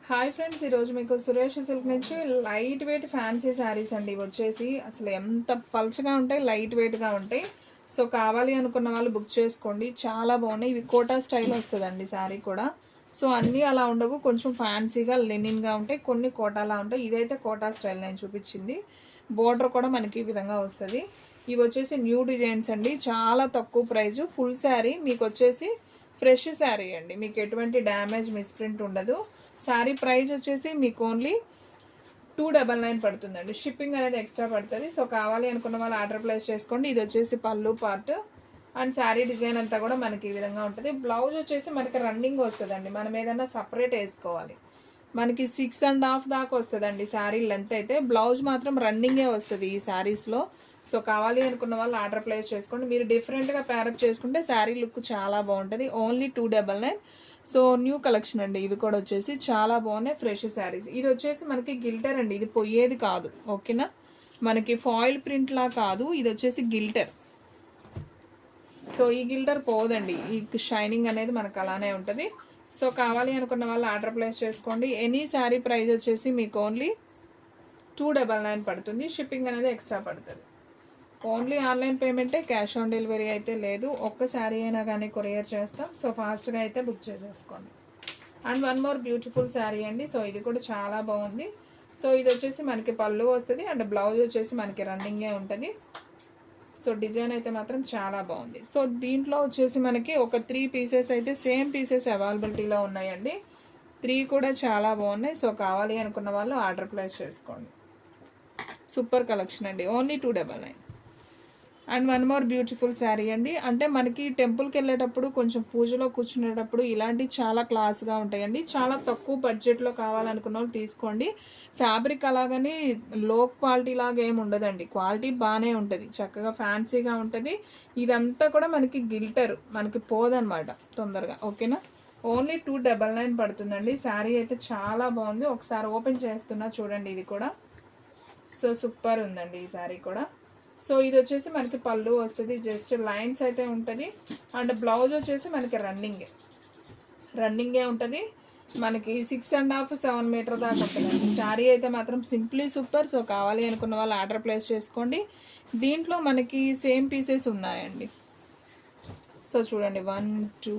Hi friends, ఈరోజు మీకు Suresh silk నుంచి లైట్ వెయిట్ ఫ్యాన్సీ శారీస్ అండి. ఇవి వచ్చేసి అసలు ఎంత పల్చగా ఉంటాయి, లైట్ వెయిట్గా ఉంటాయి. సో కావాలి అనుకున్న వాళ్ళు బుక్ చేసుకోండి, చాలా బాగున్నాయి. ఇవి కోటా స్టైల్ వస్తుందండి శారీ కూడా. సో అన్నీ అలా ఉండవు, కొంచెం ఫ్యాన్సీగా లెనిన్గా ఉంటాయి, కొన్ని కోటాలా ఉంటాయి. ఇదైతే కోటా స్టైల్ నేను చూపించింది. బోర్డర్ కూడా మనకి ఈ విధంగా వస్తుంది. ఇవి వచ్చేసి న్యూ డిజైన్స్ అండి, చాలా తక్కువ ప్రైజు. ఫుల్ శారీ మీకు వచ్చేసి ఫ్రెష్ శారీ అండి, మీకు ఎటువంటి డ్యామేజ్ మిస్ప్రింట్ ఉండదు. శారీ ప్రైస్ వచ్చేసి మీకు ఓన్లీ 299 పడుతుందండి. షిప్పింగ్ అనేది ఎక్స్ట్రా పడుతుంది. సో కావాలి అనుకున్న వాళ్ళు ఆర్డర్ ప్లేస్ చేసుకోండి. ఇది వచ్చేసి పళ్ళు పార్ట్ అండ్ శారీ డిజైన్ అంతా కూడా మనకి ఈ విధంగా ఉంటుంది. బ్లౌజ్ వచ్చేసి మనకి రన్నింగ్ వస్తుందండి, మనం ఏదైనా సపరేట్ వేసుకోవాలి. మనకి 6.5 దాకా వస్తుందండి శారీ లెంత్ అయితే. బ్లౌజ్ మాత్రం రన్నింగే వస్తుంది ఈ శారీస్లో. సో కావాలి అనుకున్న వాళ్ళు ఆర్డర్ ప్లేస్ చేసుకోండి. మీరు డిఫరెంట్గా ప్యారప్ చేసుకుంటే శారీ లుక్ చాలా బాగుంటుంది. ఓన్లీ 299. సో న్యూ కలెక్షన్ అండి, ఇవి కూడా వచ్చేసి చాలా బాగున్నాయి, ఫ్రెష్ శారీస్. ఇది వచ్చేసి మనకి గిల్టర్ అండి, ఇది పోయేది కాదు, ఓకేనా. మనకి ఫాయిల్ ప్రింట్లా కాదు, ఇది వచ్చేసి గిల్టర్. సో ఈ గిల్టర్ పోదండి, ఈ షైనింగ్ అనేది మనకు అలానే ఉంటుంది. సో కావాలి అనుకున్న వాళ్ళు ఆర్డర్ ప్లేస్ చేసుకోండి. ఎనీ శారీ ప్రైస్ వచ్చేసి మీకు ఓన్లీ 299 పడుతుంది. షిప్పింగ్ అనేది ఎక్స్ట్రా పడుతుంది. ఓన్లీ ఆన్లైన్ పేమెంటే, క్యాష్ ఆన్ డెలివరీ అయితే లేదు. ఒక్క శారీ అయినా కానీ కొరియర్ చేస్తాం. సో ఫాస్ట్గా అయితే బుక్ చేసేసుకోండి. And one more beautiful sari అండి. సో ఇది కూడా చాలా బాగుంది. సో ఇది వచ్చేసి మనకి పళ్ళు వస్తుంది అండ్ బ్లౌజ్ వచ్చేసి మనకి రన్నింగే ఉంటుంది. సో డిజైన్ అయితే మాత్రం చాలా బాగుంది. సో దీంట్లో వచ్చేసి మనకి ఒక 3 పీసెస్ అయితే సేమ్ పీసెస్ అవైలబిలిటీలో ఉన్నాయండి. 3 కూడా చాలా బాగున్నాయి. సో కావాలి అనుకున్న వాళ్ళు ఆర్డర్ ప్లేస్ చేసుకోండి. సూపర్ కలెక్షన్ అండి, only 299. And one more beautiful sari అండి. అంటే మనకి టెంపుల్కి వెళ్ళేటప్పుడు, కొంచెం పూజలో కూర్చునేటప్పుడు ఇలాంటివి చాలా క్లాస్గా ఉంటాయండి. చాలా తక్కువ బడ్జెట్లో కావాలనుకున్న వాళ్ళు తీసుకోండి. ఫ్యాబ్రిక్ అలాగని లో క్వాలిటీ లాగా ఏమి ఉండదండి, క్వాలిటీ బాగానే ఉంటుంది, చక్కగా ఫ్యాన్సీగా ఉంటుంది. ఇదంతా కూడా మనకి గిల్టర్, మనకి పోదనమాట తొందరగా, ఓకేనా. ఓన్లీ 299 పడుతుందండి. శారీ అయితే చాలా బాగుంది. ఒకసారి ఓపెన్ చేస్తున్నా చూడండి, ఇది కూడా సో సూపర్ ఉందండి ఈ శారీ కూడా. సో ఇది వచ్చేసి మనకి పళ్ళు వస్తుంది, జస్ట్ లైన్స్ అయితే ఉంటుంది. అండ్ బ్లౌజ్ వచ్చేసి మనకి రన్నింగే ఉంటుంది. మనకి 6.5 7 మీటర్ దాకా ఉంటుందండి. శారీ అయితే మాత్రం సింప్లీ సూపర్. సో కావాలి అనుకున్న వాళ్ళు ఆర్డర్ ప్లేస్ చేసుకోండి. దీంట్లో మనకి సేమ్ పీసెస్ ఉన్నాయండి. సో చూడండి 1 2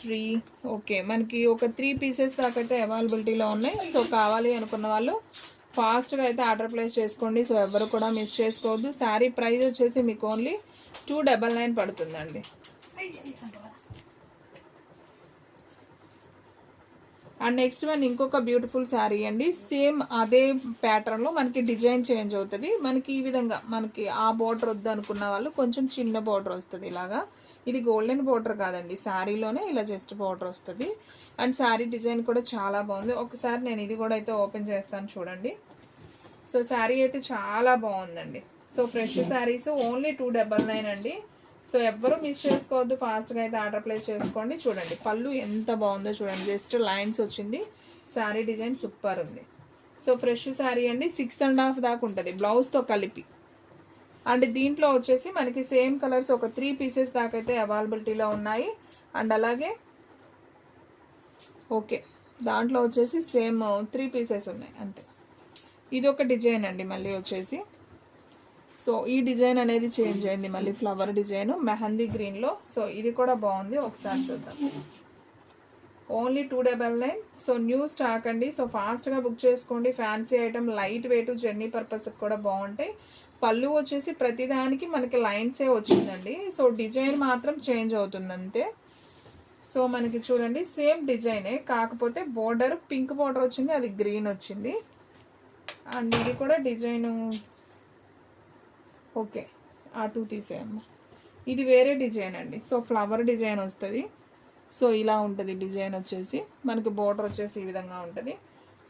3 ఓకే, మనకి ఒక 3 పీసెస్ దాకా అయితే అవైలబిలిటీలో ఉన్నాయి. సో కావాలి అనుకున్న వాళ్ళు ఫాస్ట్గా అయితే ఆర్డర్ ప్లేస్ చేసుకోండి. సో ఎవరు కూడా మిస్ చేసుకోవద్దు. శారీ ప్రైస్ వచ్చేసి మీకు ఓన్లీ 299 పడుతుందండి. అండ్ నెక్స్ట్ వన్ ఇంకొక బ్యూటిఫుల్ శారీ అండి. సేమ్ అదే ప్యాటర్న్లో మనకి డిజైన్ చేంజ్ అవుతుంది. మనకి ఈ విధంగా మనకి ఆ బోర్డర్ వద్దు అనుకున్న వాళ్ళు కొంచెం చిన్న బోర్డర్ వస్తుంది ఇలాగా. ఇది గోల్డెన్ బోర్డర్ కాదండి, శారీలోనే ఇలా జస్ట్ బోర్డర్ వస్తుంది. అండ్ శారీ డిజైన్ కూడా చాలా బాగుంది. ఒకసారి నేను ఇది కూడా అయితే ఓపెన్ చేస్తాను చూడండి. సో శారీ అయితే చాలా బాగుందండి. సో ఫ్రెష్ శారీస్ ఓన్లీ 299 అండి. సో ఎవ్వరూ మిస్ చేసుకోవద్దు, ఫాస్ట్గా అయితే ఆర్డర్ ప్లేస్ చేసుకోండి. చూడండి పళ్ళు ఎంత బాగుందో చూడండి, జస్ట్ లైన్స్ వచ్చింది. శారీ డిజైన్ సూపర్ ఉంది. సో ఫ్రెష్ శారీ అండి, 6.5 దాకా ఉంటుంది బ్లౌజ్తో కలిపి. అండ్ దీంట్లో వచ్చేసి మనకి సేమ్ కలర్స్ ఒక 3 పీసెస్ దాకా అయితే అవైలబిలిటీలో ఉన్నాయి. అండ్ అలాగే ఓకే, దాంట్లో వచ్చేసి సేమ్ 3 పీసెస్ ఉన్నాయి అంతే. ఇది ఒక డిజైన్ అండి మళ్ళీ వచ్చేసి. సో ఈ డిజైన్ అనేది చేంజ్ అయింది, మళ్ళీ ఫ్లవర్ డిజైన్ మెహందీ గ్రీన్లో. సో ఇది కూడా బాగుంది, ఒకసారి చూద్దాం. ఓన్లీ 299. సో న్యూ స్టాక్ అండి. సో ఫాస్ట్గా బుక్ చేసుకోండి. Fancy item, light weight, journey పర్పస్కి కూడా బాగుంటాయి. పళ్ళు వచ్చేసి ప్రతిదానికి మనకి లైన్సే వచ్చిందండి. సో డిజైన్ మాత్రం చేంజ్ అవుతుంది అంతే. సో మనకి చూడండి సేమ్ డిజైనే, కాకపోతే బోర్డర్ పింక్ బోర్డర్ వచ్చింది, అది గ్రీన్ వచ్చింది. అండ్ ఇది కూడా డిజైను ఓకే, ఆ 2 తీసేయమ్మా. ఇది వేరే డిజైన్ అండి. సో ఫ్లవర్ డిజైన్ వస్తుంది. సో ఇలా ఉంటుంది డిజైన్ వచ్చేసి, మనకి బోర్డర్ వచ్చేసి ఈ విధంగా ఉంటుంది.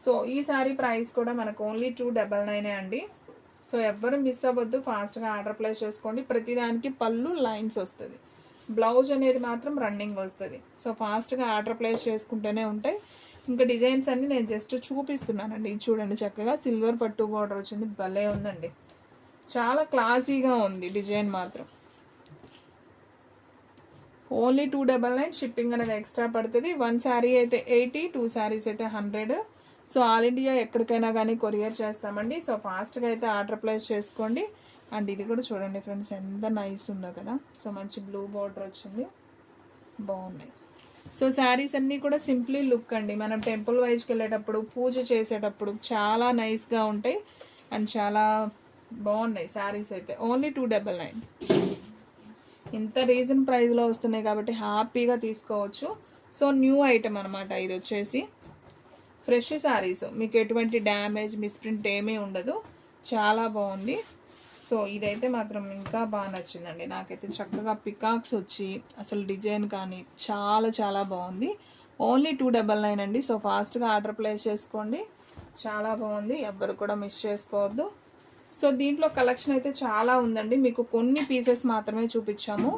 సో ఈ సారీ ప్రైస్ కూడా మనకు ఓన్లీ 299 అండి. సో ఎవ్వరు మిస్ అవ్వద్దు, ఫాస్ట్గా ఆర్డర్ ప్లేస్ చేసుకోండి. ప్రతిదానికి పళ్ళు లైన్స్ వస్తుంది, బ్లౌజ్ అనేది మాత్రం రన్నింగ్ వస్తుంది. సో ఫాస్ట్గా ఆర్డర్ ప్లేస్ చేసుకుంటూనే ఉంటాయి. ఇంకా డిజైన్స్ అన్నీ నేను జస్ట్ చూపిస్తున్నానండి. ఇది చూడండి, చక్కగా సిల్వర్ పట్టు బార్డర్ వచ్చింది, భలే ఉందండి, చాలా క్లాసీగా ఉంది డిజైన్ మాత్రం. ఓన్లీ 299 షిప్పింగ్ అనేది ఎక్స్ట్రా పడుతుంది. 1 శారీ అయితే 80, 2 శారీస్ అయితే 100. సో ఆల్ ఇండియా ఎక్కడికైనా కానీ కొరియర్ చేస్తామండి. సో ఫాస్ట్గా అయితే ఆర్డర్ ప్లేస్ చేసుకోండి. అండ్ ఇది కూడా చూడండి ఫ్రెండ్స్, ఎంత నైస్ ఉందో కదా. సో మంచి బ్లూ బార్డర్ వచ్చింది, బాగున్నాయి. సో శారీస్ అన్నీ కూడా సింప్లీ లుక్ అండి. మనం టెంపుల్ వైజ్కి వెళ్ళేటప్పుడు, పూజ చేసేటప్పుడు చాలా నైస్గా ఉంటాయి అండ్ చాలా బాగున్నాయి శారీస్ అయితే. ఓన్లీ 299. ఇంత రీజన్ ప్రైస్లో వస్తున్నాయి కాబట్టి హ్యాపీగా తీసుకోవచ్చు. సో న్యూ ఐటమ్ అనమాట ఇది వచ్చేసి. ఫ్రెష్ శారీస్, మీకు ఎటువంటి డ్యామేజ్ మిస్ప్రింట్ ఏమీ ఉండదు, చాలా బాగుంది. సో ఇదైతే మాత్రం ఇంకా బాగా నచ్చిందండి నాకైతే. చక్కగా పికాక్స్ వచ్చి అసలు డిజైన్ కానీ చాలా చాలా బాగుంది. ఓన్లీ 299 అండి. సో ఫాస్ట్గా ఆర్డర్ ప్లేస్ చేసుకోండి, చాలా బాగుంది, ఎవ్వరు కూడా మిస్ చేసుకోవద్దు. సో దీంట్లో కలెక్షన్ అయితే చాలా ఉందండి, మీకు కొన్ని పీసెస్ మాత్రమే చూపించాము.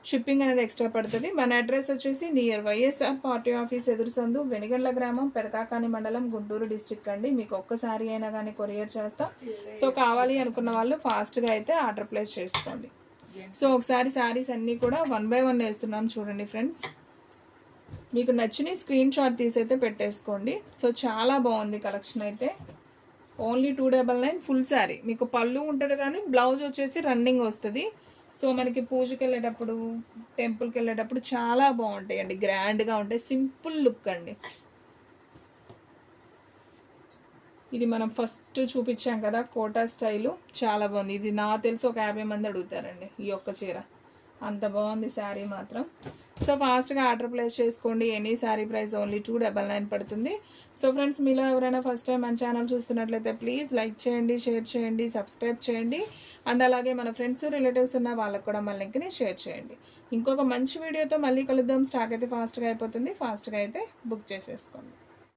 షిప్పింగ్ అనేది ఎక్స్ట్రా పడుతుంది. మన అడ్రస్ వచ్చేసి నియర్ వైఎస్ఆర్ పార్టీ ఆఫీస్ ఎదురు సందు, వెనిగండ్ల గ్రామం, పెదకాకాని మండలం, గుంటూరు డిస్ట్రిక్ట్ అండి. మీకు ఒక్కసారి అయినా కానీ కొరియర్ చేస్తాం. సో కావాలి అనుకున్న వాళ్ళు ఫాస్ట్గా అయితే ఆర్డర్ ప్లేస్ చేసుకోండి. సో ఒకసారి శారీస్ అన్నీ కూడా 1 by 1 వేస్తున్నాం చూడండి ఫ్రెండ్స్. మీకు నచ్చిన స్క్రీన్ షాట్ తీసి అయితే పెట్టేసుకోండి. సో చాలా బాగుంది కలెక్షన్ అయితే. Only 299 full sari. మీకు పళ్ళు ఉంటుంది కానీ బ్లౌజ్ వచ్చేసి రన్నింగ్ వస్తుంది. సో మనకి పూజకి వెళ్ళేటప్పుడు, టెంపుల్కి వెళ్ళేటప్పుడు చాలా బాగుంటాయి అండి, గ్రాండ్గా ఉంటాయి, సింపుల్ లుక్ అండి. ఇది మనం ఫస్ట్ చూపించాం కదా కోటా స్టైలు, చాలా బాగుంది. ఇది నాకు తెలిసి ఒక 50 మంది అడుగుతారండి ఈ ఒక్క చీర, అంత బాగుంది శారీ మాత్రం. సో ఫాస్ట్గా ఆర్డర్ ప్లేస్ చేసుకోండి. ఎనీ శారీ ప్రైస్ ఓన్లీ 299 పడుతుంది. సో ఫ్రెండ్స్, మీలో ఎవరైనా ఫస్ట్ టైం మన ఛానల్ చూస్తున్నట్లయితే ప్లీజ్ లైక్ చేయండి, షేర్ చేయండి, సబ్స్క్రైబ్ చేయండి. అండ్ అలాగే మన ఫ్రెండ్స్ రిలేటివ్స్ ఉన్న వాళ్ళకి కూడా మన లింక్ని షేర్ చేయండి. ఇంకొక మంచి వీడియోతో మళ్ళీ కలుద్దాం. స్టాక్ అయితే ఫాస్ట్గా అయిపోతుంది, ఫాస్ట్గా అయితే బుక్ చేసేసుకోండి.